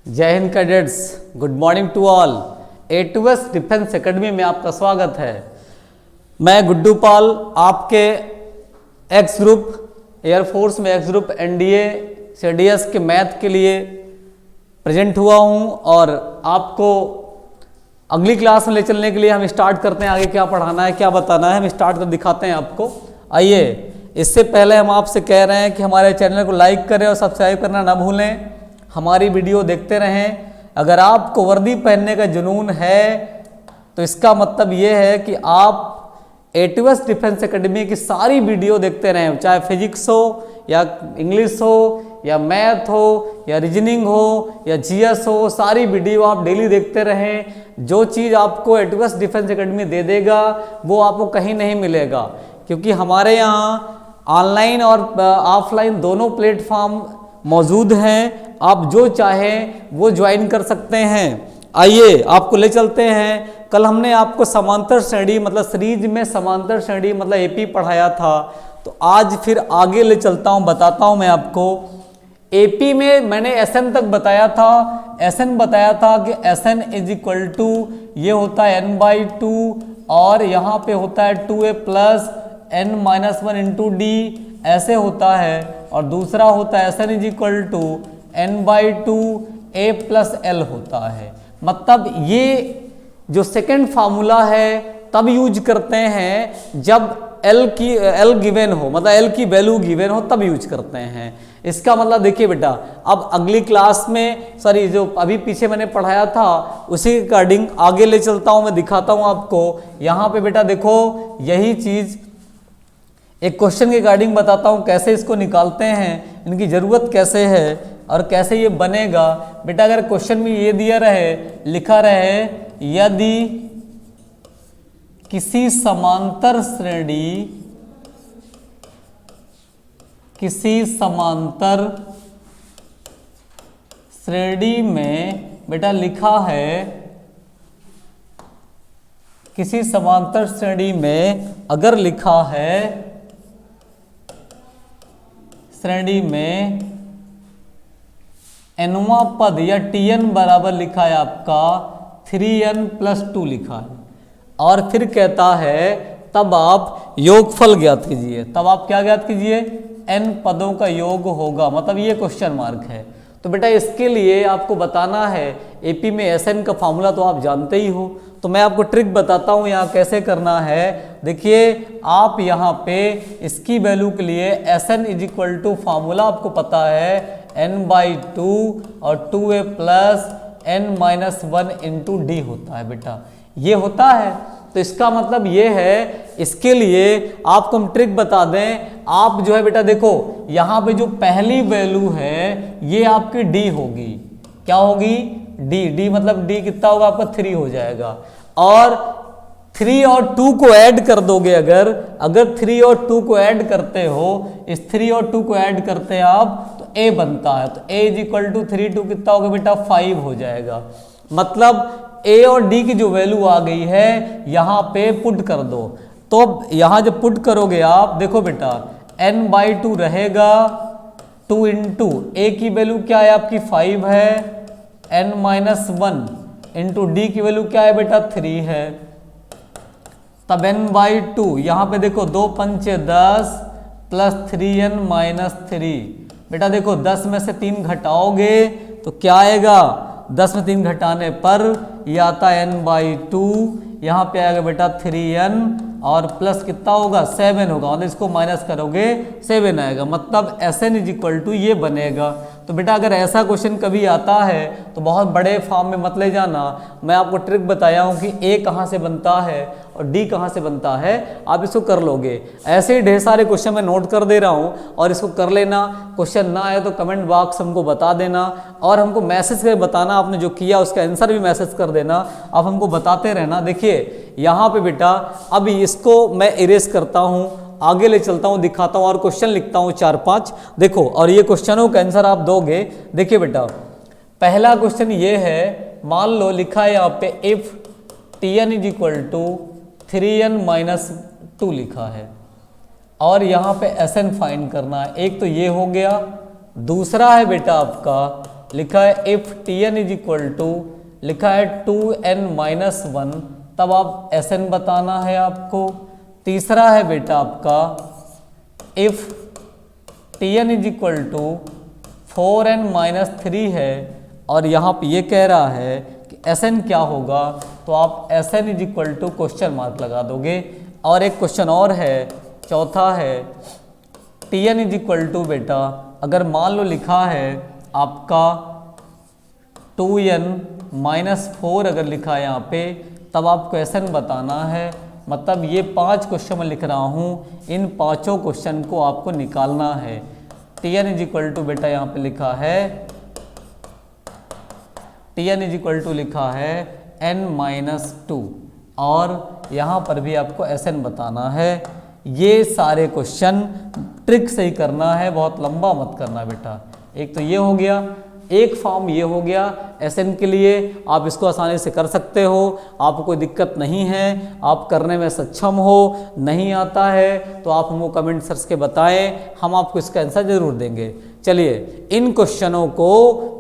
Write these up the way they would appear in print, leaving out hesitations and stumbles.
जय हिंद cadets, good morning to all. A2S defence academy में आपका स्वागत है। मैं गुड्डू पाल आपके एक्स ग्रुप एयरफोर्स में एक्स ग्रुप NDA CDS के मैथ के लिए प्रेजेंट हुआ हूं और आपको अगली क्लास में ले चलने के लिए हम स्टार्ट करते हैं। आगे क्या पढ़ाना है, क्या बताना है, हम स्टार्ट कर दिखाते हैं आपको। आइए, इससे पहले हम आपसे कह रहे हैं कि हमारे चैनल को लाइक करें और सब्सक्राइब करना ना भूलें। हमारी वीडियो देखते रहें। अगर आपको वर्दी पहनने का जुनून है तो इसका मतलब ये है कि आप A2S डिफेंस एकेडमी की सारी वीडियो देखते रहें, चाहे फिजिक्स हो या इंग्लिश हो या मैथ हो या रीजनिंग हो या GS हो, सारी वीडियो आप डेली देखते रहें। जो चीज़ आपको A2S डिफेंस एकेडमी दे देगा वो आपको कहीं नहीं मिलेगा, क्योंकि हमारे यहाँ ऑनलाइन और ऑफलाइन दोनों प्लेटफॉर्म मौजूद हैं। आप जो चाहें वो ज्वाइन कर सकते हैं। आइए आपको ले चलते हैं। कल हमने आपको समांतर श्रेणी मतलब सीरीज में समांतर श्रेणी मतलब AP पढ़ाया था, तो आज फिर आगे ले चलता हूं, बताता हूं मैं आपको। AP में मैंने SN तक बताया था। SN बताया था कि SN इज इक्वल टू ये होता है n/2 और यहाँ पे होता है 2a plus n-1 into D, ऐसे होता है। और दूसरा होता है SN is equal to n/2 a plus L होता है। मतलब ये जो सेकंड फार्मूला है तब यूज करते हैं जब L गिवन हो, मतलब L की वैल्यू गिवन हो, तब यूज करते हैं। इसका मतलब देखिए बेटा, अब अगली क्लास में जो अभी पीछे मैंने पढ़ाया था उसी के अकॉर्डिंग आगे ले चलता हूं, मैं दिखाता हूं आपको। यहाँ पे बेटा देखो, यही चीज एक क्वेश्चन के अकॉर्डिंग बताता हूं कैसे इसको निकालते हैं, इनकी ज़रूरत कैसे है और कैसे ये बनेगा। बेटा अगर क्वेश्चन में ये दिया रहे, लिखा रहे यदि किसी समांतर श्रेणी में बेटा लिखा है, किसी समांतर श्रेणी में अगर लिखा है, श्रेणी में nवां पद या Tn बराबर लिखा है आपका 3n+2 लिखा है, और फिर कहता है तब आप योगफल ज्ञात कीजिए। तब आप क्या ज्ञात कीजिए? n पदों का योग होगा, मतलब ये क्वेश्चन मार्क है। तो बेटा इसके लिए आपको बताना है, AP में SN का फॉर्मूला तो आप जानते ही हो, तो मैं आपको ट्रिक बताता हूँ यहाँ कैसे करना है। देखिए आप यहाँ पे इसकी वैल्यू के लिए SN is equal to formula आपको पता है n/2 और 2a plus n-1 into D होता है बेटा, ये होता है। तो इसका मतलब ये है, इसके लिए आपको हम ट्रिक बता दें। आप जो है बेटा देखो, यहाँ पे जो पहली वैल्यू है ये आपकी D होगी। क्या होगी? D मतलब D कितना होगा आपका? 3 हो जाएगा। और 3 और 2 को ऐड कर दोगे, अगर 3 और 2 को ऐड करते हो, इस 3 और 2 को ऐड करते हैं आप तो A बनता है। तो A इज इक्वल टू 3 2 कितना होगा बेटा? 5 हो जाएगा। मतलब A और D की जो वैल्यू आ गई है यहाँ पे पुट कर दो। तो यहाँ जब पुट करोगे आप देखो बेटा, n/2 रहेगा 2 इंटू A की वैल्यू क्या है आपकी? 5 है, n-1 इंटू D की वैल्यू क्या है बेटा? 3 है। तब n/2 यहाँ पे देखो 2 पंचे 10 प्लस 3n-3। बेटा देखो 10 में से 3 घटाओगे तो क्या आएगा? 10 में 3 घटाने पर ये आता है n/2, यहाँ पे आएगा बेटा 3n और प्लस कितना होगा? 7 होगा, मतलब इसको माइनस करोगे 7 आएगा। मतलब SN इज इक्वल टू ये बनेगा। तो बेटा अगर ऐसा क्वेश्चन कभी आता है तो बहुत बड़े फॉर्म में मत ले जाना। मैं आपको ट्रिक बताया हूँ कि A कहाँ से बनता है और D कहाँ से बनता है, आप इसको कर लोगे। ऐसे ही ढेर सारे क्वेश्चन मैं नोट कर दे रहा हूँ और इसको कर लेना। क्वेश्चन ना आए तो कमेंट बॉक्स हमको बता देना और हमको मैसेज कर बताना, आपने जो किया उसका आंसर भी मैसेज कर देना। आप हमको बताते रहना। देखिए यहाँ पे बेटा अभी इसको मैं इरेज करता हूँ, आगे ले चलता हूँ, दिखाता हूँ और क्वेश्चन लिखता हूँ 4-5। देखो, और ये क्वेश्चनों का आंसर आप दोगे। देखिए बेटा पहला क्वेश्चन ये है, मान लो लिखा है यहाँ पे if Tn is equal to 3n-2 लिखा है और यहाँ पे SN फाइंड करना है। एक तो ये हो गया, दूसरा है बेटा आपका लिखा है if Tn is equal to, लिखा है 2n-1, तब आप Sn बताना है आपको। तीसरा है बेटा आपका if Tn is equal to 4n-3 है, और यहाँ पे ये कह रहा है कि Sn क्या होगा, तो आप Sn is equal to question mark लगा दोगे। और एक क्वेश्चन और है, चौथा है Tn इज इक्वल टू बेटा, अगर मान लो लिखा है आपका 2n-4 अगर लिखा है यहाँ पे, तब आपको Sn बताना है। मतलब ये 5 क्वेश्चन मैं लिख रहा हूँ, इन पांचों क्वेश्चन को आपको निकालना है। Tn इज इक्वल टू बेटा यहाँ पे लिखा है, Tn इज इक्वल टू लिखा है n-2, और यहाँ पर भी आपको Sn बताना है। ये सारे क्वेश्चन ट्रिक से ही करना है, बहुत लंबा मत करना बेटा। एक तो ये हो गया, एक फॉर्म ये हो गया Sn के लिए, आप इसको आसानी से कर सकते हो, आपको कोई दिक्कत नहीं है, आप करने में सक्षम हो। नहीं आता है तो आप हमको कमेंट सर्च के बताएं, हम आपको इसका आंसर जरूर देंगे। चलिए इन क्वेश्चनों को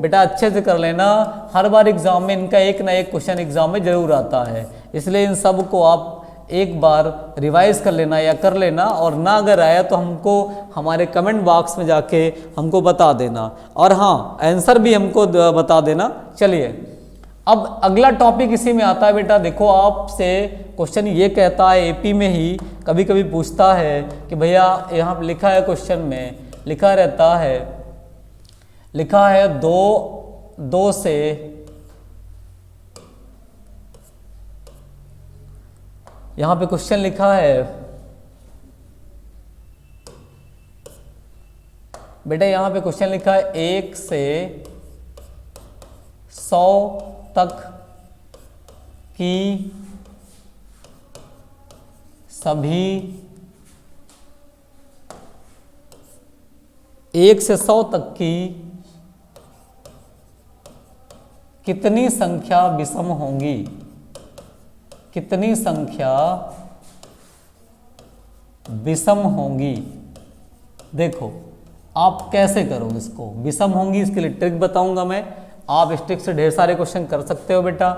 बेटा अच्छे से कर लेना, हर बार एग्जाम में इनका एक ना एक क्वेश्चन एग्जाम में जरूर आता है, इसलिए इन सब को आप एक बार रिवाइज कर लेना या कर लेना, और ना अगर आया तो हमको हमारे कमेंट बॉक्स में जाके हमको बता देना, और हाँ आंसर भी हमको बता देना। चलिए अब अगला टॉपिक इसी में आता है बेटा। देखो आपसे क्वेश्चन ये कहता है, एपी में ही कभी कभी पूछता है कि भैया यहाँ पे लिखा है क्वेश्चन में, लिखा रहता है, लिखा है दो से यहाँ पे क्वेश्चन लिखा है बेटा, यहाँ पे क्वेश्चन लिखा है 1 से 100 तक की सभी 1 से 100 तक की कितनी संख्या विषम होंगी, कितनी संख्या विषम होंगी। देखो आप कैसे करोगे इसको, विषम होंगी इसके लिए ट्रिक बताऊंगा मैं, आप इस ट्रिक से ढेर सारे क्वेश्चन कर सकते हो बेटा।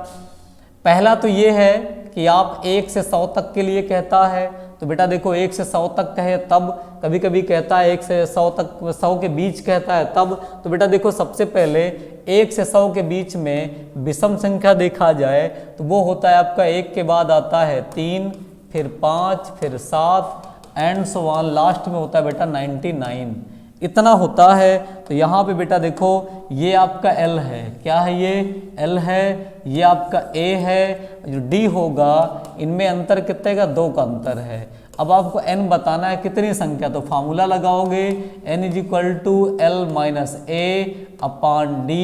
पहला तो ये है कि आप 1 से 100 तक के लिए कहता है, तो बेटा देखो 1 से 100 तक कहे तब, कभी कभी कहता है 1 से 100 तक, 100 के बीच कहता है तब। तो बेटा देखो सबसे पहले 1 से 100 के बीच में विषम संख्या देखा जाए तो वो होता है आपका 1 के बाद आता है 3, फिर 5, फिर 7 एंड सो ऑन, लास्ट में होता है बेटा 99, इतना होता है। तो यहाँ पे बेटा देखो ये आपका L है, क्या है ये L है, ये आपका A है, जो D होगा इनमें अंतर कितने का, 2 का अंतर है। अब आपको n बताना है कितनी संख्या, तो फार्मूला लगाओगे n is equal to L minus A upon D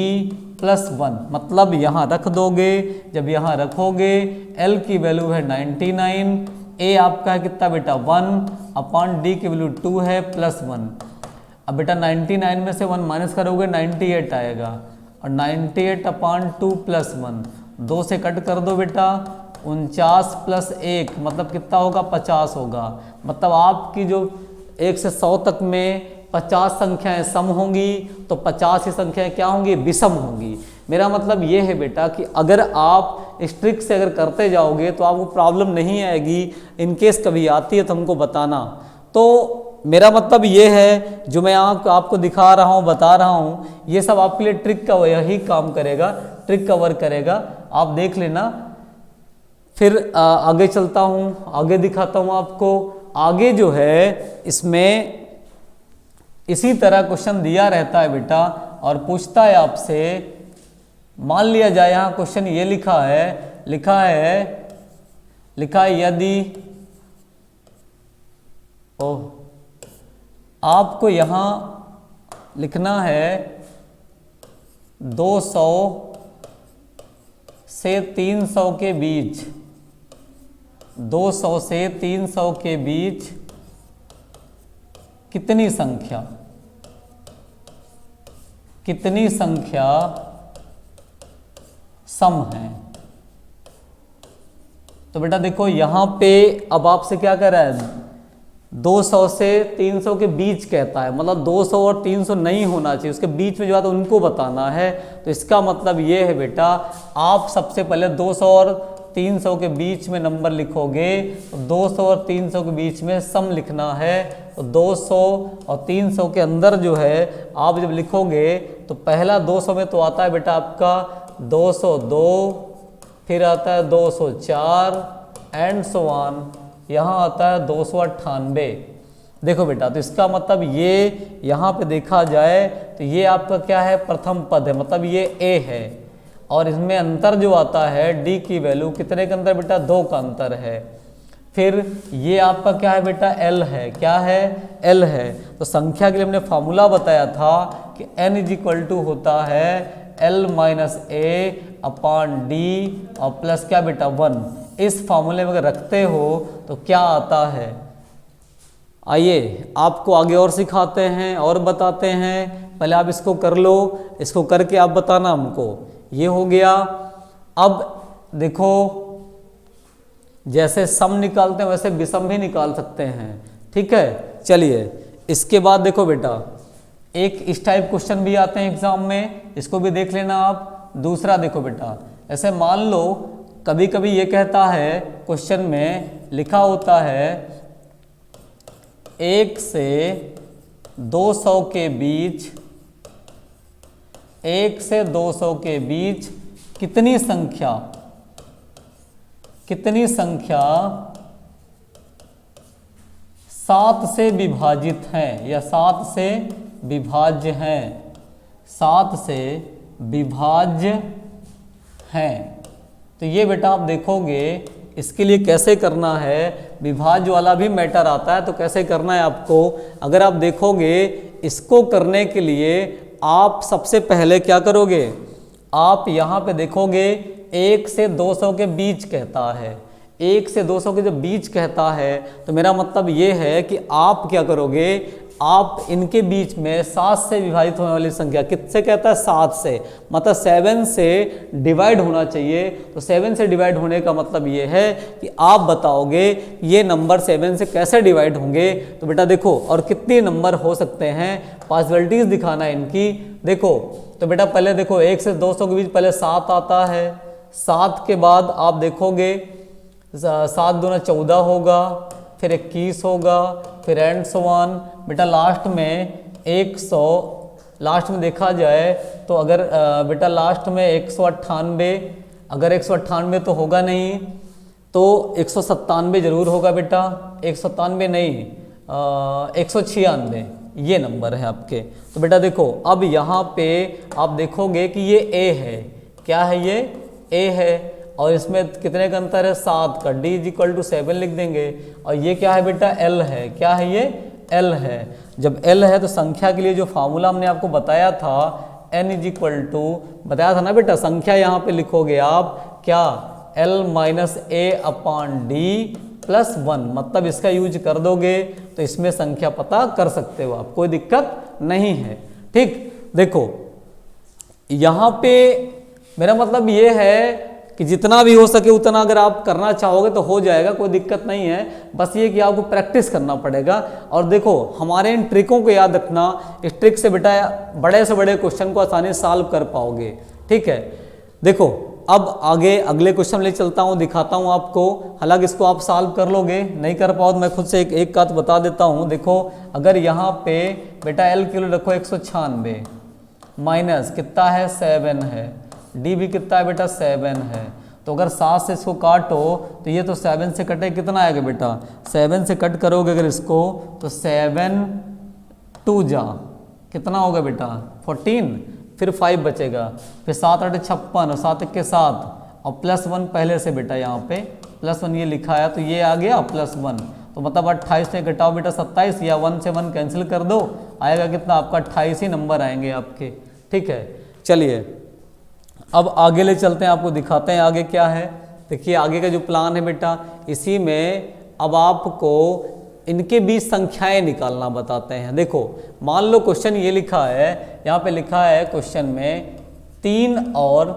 plus 1, मतलब यहाँ रख दोगे, जब यहाँ रखोगे L की वैल्यू है 99, A आपका है कितना बेटा 1 अपॉन D की वैल्यू 2 है प्लस 1। अब बेटा 99 में से 1 माइनस करोगे 98 आएगा, और 98 अपॉन 2 प्लस 1, 2 से कट कर दो बेटा, 49 प्लस 1 मतलब कितना होगा 50 होगा। मतलब आपकी जो 1 से 100 तक में 50 संख्याएं सम होंगी, तो 50 ही संख्याएं क्या होंगी, विषम होंगी। मेरा मतलब ये है बेटा कि अगर आप इस ट्रिक से अगर करते जाओगे तो आपको प्रॉब्लम नहीं आएगी, इनकेस कभी आती है तो हमको बताना। तो मेरा मतलब ये है जो मैं आपको दिखा रहा हूँ, बता रहा हूँ, ये सब आपके लिए ट्रिक का यही काम करेगा, ट्रिक का वर्क करेगा, आप देख लेना। फिर आगे चलता हूँ, आगे दिखाता हूँ आपको। आगे जो है इसमें इसी तरह क्वेश्चन दिया रहता है बेटा, और पूछता है आपसे, मान लिया जाए यहाँ क्वेश्चन ये लिखा है यदि आपको यहाँ लिखना है 200 से 300 के बीच, 200 से 300 के बीच कितनी संख्या सम है। तो बेटा देखो यहाँ पे अब आपसे क्या कर रहा है, 200 से 300 के बीच कहता है, मतलब 200 और 300 नहीं होना चाहिए, उसके बीच में जो आता है उनको बताना है। तो इसका मतलब ये है बेटा, आप सबसे पहले 200 और 300 के बीच में नंबर लिखोगे, तो 200 और 300 के बीच में सम लिखना है। तो 200 और 300 के अंदर जो है आप जब लिखोगे तो पहला 200 में तो आता है बेटा आपका 202, फिर आता है 204 एंड सो ऑन, यहाँ आता है 298। देखो बेटा, तो इसका मतलब ये यहाँ पे देखा जाए तो ये आपका क्या है, प्रथम पद है, मतलब ये ए है। और इसमें अंतर जो आता है डी की वैल्यू कितने का अंतर बेटा, 2 का अंतर है। फिर ये आपका क्या है बेटा, एल है, क्या है, एल है। तो संख्या के लिए हमने फार्मूला बताया था कि n इज इक्वल टू होता है L माइनस ए अपॉन डी और प्लस क्या बेटा 1। इस फार्मूले में अगर रखते हो तो क्या आता है, आइए आपको आगे और सिखाते हैं और बताते हैं। पहले आप इसको कर लो, इसको करके आप बताना हमको। ये हो गया। अब देखो, जैसे सम निकालते हैं वैसे विषम भी निकाल सकते हैं, ठीक है। चलिए इसके बाद देखो बेटा, एक इस टाइप क्वेश्चन भी आते हैं एग्जाम में, इसको भी देख लेना आप। दूसरा देखो बेटा, ऐसे मान लो कभी कभी ये कहता है क्वेश्चन में लिखा होता है 1 से 200 के बीच, 1 से 200 के बीच कितनी संख्या 7 से विभाजित हैं या 7 से विभाज्य हैं, 7 से विभाज्य हैं। तो ये बेटा आप देखोगे इसके लिए कैसे करना है, विभाज्य वाला भी मैटर आता है। तो कैसे करना है आपको, अगर आप देखोगे इसको करने के लिए आप सबसे पहले क्या करोगे, आप यहाँ पे देखोगे 1 से 200 के बीच कहता है, 1 से 200 के जब बीच कहता है तो मेरा मतलब ये है कि आप क्या करोगे, आप इनके बीच में 7 से विभाजित होने वाली संख्या, किससे कहता है, 7 से, मतलब 7 से डिवाइड होना चाहिए। तो 7 से डिवाइड होने का मतलब ये है कि आप बताओगे ये नंबर 7 से कैसे डिवाइड होंगे। तो बेटा देखो, और कितने नंबर हो सकते हैं, पॉसिबिलिटीज दिखाना है इनकी। देखो तो बेटा पहले देखो 1 से 200 के बीच पहले 7 आता है, 7 के बाद आप देखोगे 7 दूना 14 होगा, फिर 21 होगा, फिर एंड सो ऑन। बेटा लास्ट में 100, लास्ट में देखा जाए तो अगर बेटा लास्ट में 198, अगर 198 तो होगा नहीं तो 197 जरूर होगा बेटा, 197 नहीं 196 ये नंबर है आपके। तो बेटा देखो अब यहाँ पे आप देखोगे कि ये ए है, क्या है, ये ए है, और इसमें कितने का अंतर है, 7 का। डी इज इक्वल टू 7 लिख देंगे। और ये क्या है बेटा, एल है, क्या है, ये एल है। जब एल है तो संख्या के लिए जो फार्मूला हमने आपको बताया था एन इज इक्वल टू, बताया था ना बेटा, संख्या यहाँ पे लिखोगे आप क्या, एल माइनस ए अपॉन डी प्लस 1, मतलब इसका यूज कर दोगे तो इसमें संख्या पता कर सकते हो आप, कोई दिक्कत नहीं है, ठीक। देखो यहाँ पे मेरा मतलब ये है कि जितना भी हो सके उतना अगर आप करना चाहोगे तो हो जाएगा, कोई दिक्कत नहीं है। बस ये कि आपको प्रैक्टिस करना पड़ेगा। और देखो हमारे इन ट्रिकों को याद रखना, इस ट्रिक से बेटा बड़े से बड़े क्वेश्चन को आसानी से सॉल्व कर पाओगे, ठीक है। देखो अब आगे अगले क्वेश्चन ले चलता हूँ, दिखाता हूँ आपको। हालांकि इसको आप सॉल्व कर लोगे, नहीं कर पाओ तो मैं खुद से एक बात बता देता हूँ। देखो अगर यहाँ पे बेटा एल किलो रखो 196 माइनस कितना है 7 है, डी भी कितना है बेटा 7 है। तो अगर 7 से इसको काटो तो ये तो 7 से कटे कितना आएगा बेटा, 7 से कट करोगे अगर इसको तो 7 2 जा कितना होगा बेटा 14, फिर 5 बचेगा, फिर 7 8 56 और 7 1 7 और प्लस 1 पहले से बेटा यहाँ पे प्लस 1 ये लिखा है तो ये आ गया प्लस 1। तो मतलब 28 से घटाओ बेटा 27 या 1 से 1 कैंसिल कर दो, आएगा कितना आपका 28 ही नंबर आएंगे आपके, ठीक है। चलिए अब आगे ले चलते हैं, आपको दिखाते हैं आगे क्या है। देखिए आगे का जो प्लान है बेटा, इसी में अब आपको इनके बीच संख्याएं निकालना बताते हैं। देखो मान लो क्वेश्चन ये लिखा है, यहाँ पे लिखा है क्वेश्चन में 3 और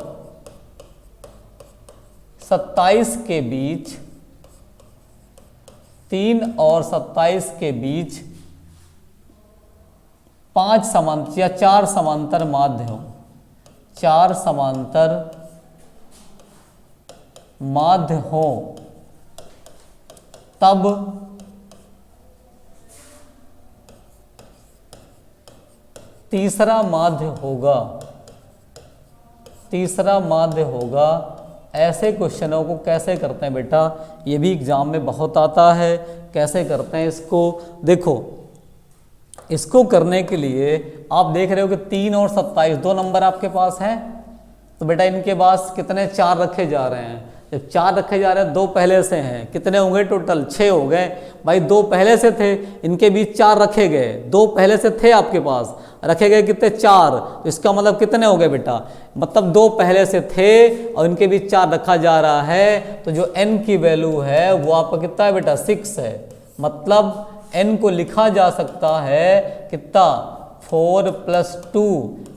27 के बीच 3 और 27 के बीच 5 समांतर या 4 समांतर माध्य हो, 4 समांतर माध्य हो, तब तीसरा माध्य होगा, तीसरा माध्य होगा। ऐसे क्वेश्चनों को कैसे करते हैं बेटा, ये भी एग्जाम में बहुत आता है। कैसे करते हैं इसको, देखो इसको करने के लिए आप देख रहे हो कि 3 और 27 दो नंबर आपके पास हैं, तो बेटा इनके पास कितने 4 रखे जा रहे हैं। जब 4 रखे जा रहे हैं, 2 पहले से हैं, कितने होंगे टोटल 6 हो गए भाई। 2 पहले से थे, इनके बीच 4 रखे गए, 2 पहले से थे आपके पास, रखे गए कितने 4, तो इसका मतलब कितने हो गए बेटा, मतलब 2 पहले से थे और इनके बीच 4 रखा जा रहा है, तो जो n की वैल्यू है वो आपका कितना है बेटा 6 है। मतलब n को लिखा जा सकता है कितना 4 + 2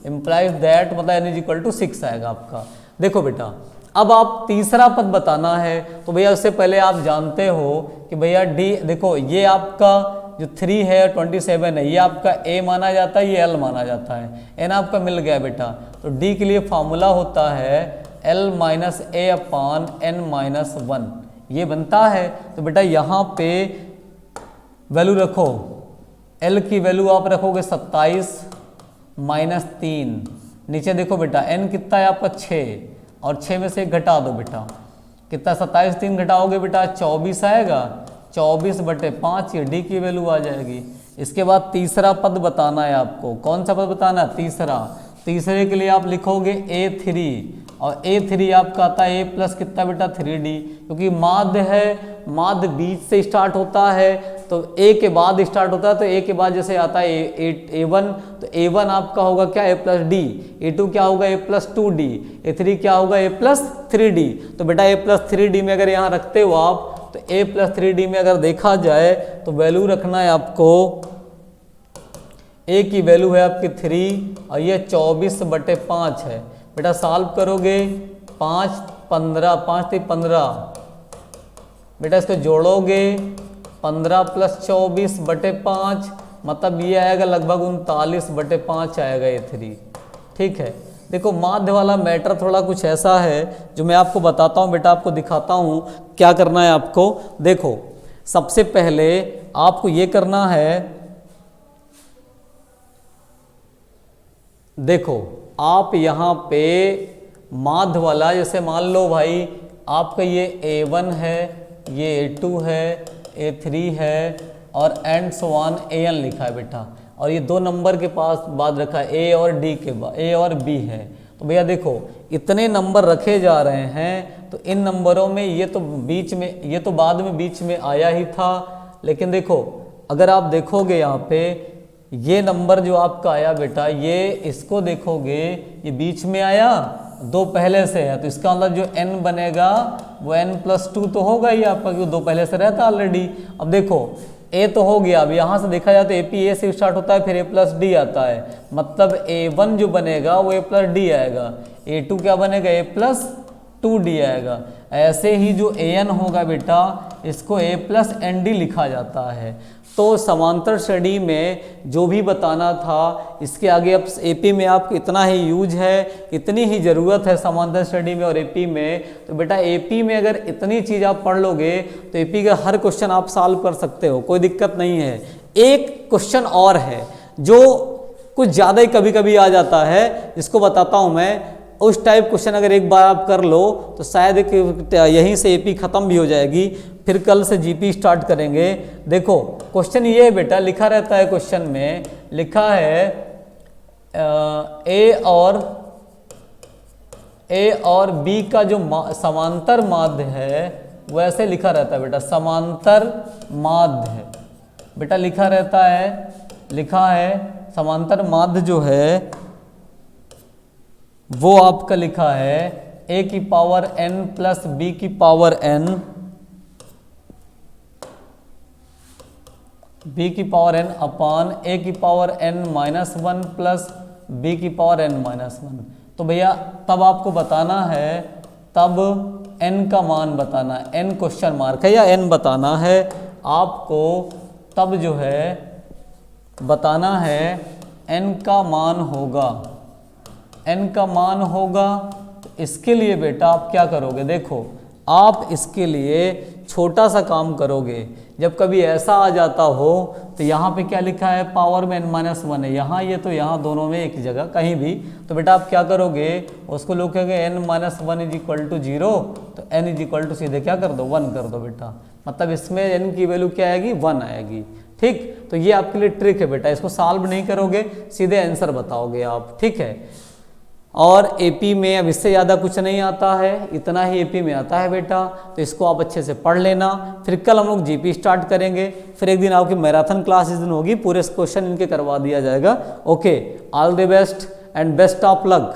इम्प्लाइज दैट, मतलब n = 6 आएगा आपका। देखो बेटा अब आप तीसरा पद बताना है, तो भैया उससे पहले आप जानते हो कि भैया d, देखो ये आपका जो 3 है 27 है, ये आपका a माना जाता है, ये l माना जाता है, n आपका मिल गया बेटा। तो d के लिए फॉर्मूला होता है l - a/n-1, ये बनता है। तो बेटा यहाँ पे वैल्यू रखो, l की वैल्यू आप रखोगे 27 - 3, नीचे देखो बेटा n कितना है आपका 6, और 6 में से 1 घटा दो बेटा, कितना 27 3 घटाओगे बेटा 24 आएगा, 24/5 ये d की वैल्यू आ जाएगी। इसके बाद तीसरा पद बताना है आपको, कौन सा पद बताना है तीसरा। तीसरे के लिए आप लिखोगे a3, और a3 आपका आता है a प्लस कितना बेटा 3d, क्योंकि माध्य है, माध्य बीच से स्टार्ट होता है, तो a के बाद स्टार्ट होता है, तो a के बाद जैसे आता है a1, तो a1 आपका होगा क्या a प्लस d, a2 क्या होगा a प्लस 2d, a3 क्या होगा a प्लस 3d। तो बेटा a प्लस 3d में अगर यहाँ रखते हो आप, तो a प्लस 3d में अगर देखा जाए तो वैल्यू रखना है आपको, a की वैल्यू है आपकी 3 और ये 24/5 है। बेटा सॉल्व करोगे 5 15 5 3 15, बेटा इसको जोड़ोगे 15 + 24/5, मतलब ये आएगा लगभग 39/5 आएगा ये 3। ठीक है, देखो माध्य वाला मैटर थोड़ा कुछ ऐसा है जो मैं आपको बताता हूँ बेटा, आपको दिखाता हूँ क्या करना है आपको। देखो सबसे पहले आपको ये करना है, देखो आप यहाँ पे माध्य वाला, जैसे मान लो भाई आपका ये a1 है, ये a2 है, a3 है और एंड सो ऑन an लिखा है बेटा, और ये 2 नंबर के पास बाद रखा है a और d के बाद, a और b है। तो भैया देखो इतने नंबर रखे जा रहे हैं, तो इन नंबरों में ये तो बीच में, ये तो बाद में बीच में आया ही था, लेकिन देखो अगर आप देखोगे यहाँ पे ये नंबर जो आपका आया बेटा, ये इसको देखोगे ये बीच में आया, 2 पहले से है, तो इसका मतलब जो n बनेगा वो n + 2 तो होगा ही आपका, क्योंकि 2 पहले से रहता ऑलरेडी। अब देखो a तो हो गया, अब यहाँ से देखा जाए तो AP a से स्टार्ट होता है, फिर a + d आता है, मतलब a1 जो बनेगा वो a + d आएगा, a2 क्या बनेगा a + 2d आएगा। ऐसे ही जो an होगा बेटा, इसको a + nd लिखा जाता है। तो समांतर श्रेणी में जो भी बताना था, इसके आगे अब AP में आपको इतना ही यूज है, इतनी ही ज़रूरत है समांतर श्रेणी में और AP में। तो बेटा AP में अगर इतनी चीज़ आप पढ़ लोगे तो AP का हर क्वेश्चन आप सॉल्व कर सकते हो, कोई दिक्कत नहीं है। एक क्वेश्चन और है जो कुछ ज़्यादा ही कभी कभी आ जाता है, इसको बताता हूँ मैं। उस टाइप क्वेश्चन अगर एक बार आप कर लो तो शायद यहीं से AP खत्म भी हो जाएगी, फिर कल से GP स्टार्ट करेंगे। देखो क्वेश्चन ये है बेटा, लिखा रहता है क्वेश्चन में, लिखा है A और B का जो समांतर माध्य है वो ऐसे लिखा रहता है बेटा, समांतर माध्य है बेटा, लिखा रहता है, लिखा है समांतर माध्य जो है वो आपका लिखा है a की पावर n प्लस b की पावर n, b की पावर n अपान a की पावर n-1 प्लस b की पावर n-1। तो भैया तब आपको बताना है, तब n का मान बताना है, n क्वेश्चन मार्क है या n बताना है। आपको तब जो है बताना है n का मान होगा, n का मान होगा। तो इसके लिए बेटा आप क्या करोगे, देखो आप इसके लिए छोटा सा काम करोगे। जब कभी ऐसा आ जाता हो तो यहाँ पे क्या लिखा है, पावर में n-1 है, यहाँ ये तो यहाँ दोनों में एक जगह कहीं भी, तो बेटा आप क्या करोगे, उसको लिखोगे n-1 = 0, तो n = सीधे क्या कर दो 1 कर दो बेटा, मतलब इसमें n की वैल्यू क्या आएगी 1 आएगी। ठीक, तो ये आपके लिए ट्रिक है बेटा, इसको सॉल्व नहीं करोगे सीधे आंसर बताओगे आप। ठीक है, और एपी में अब इससे ज़्यादा कुछ नहीं आता है, इतना ही एपी में आता है बेटा, तो इसको आप अच्छे से पढ़ लेना। फिर कल हम लोग जीपी स्टार्ट करेंगे, फिर एक दिन आपकी मैराथन क्लास इस दिन होगी, पूरे क्वेश्चन इनके करवा दिया जाएगा। Okay, all the best and best of luck.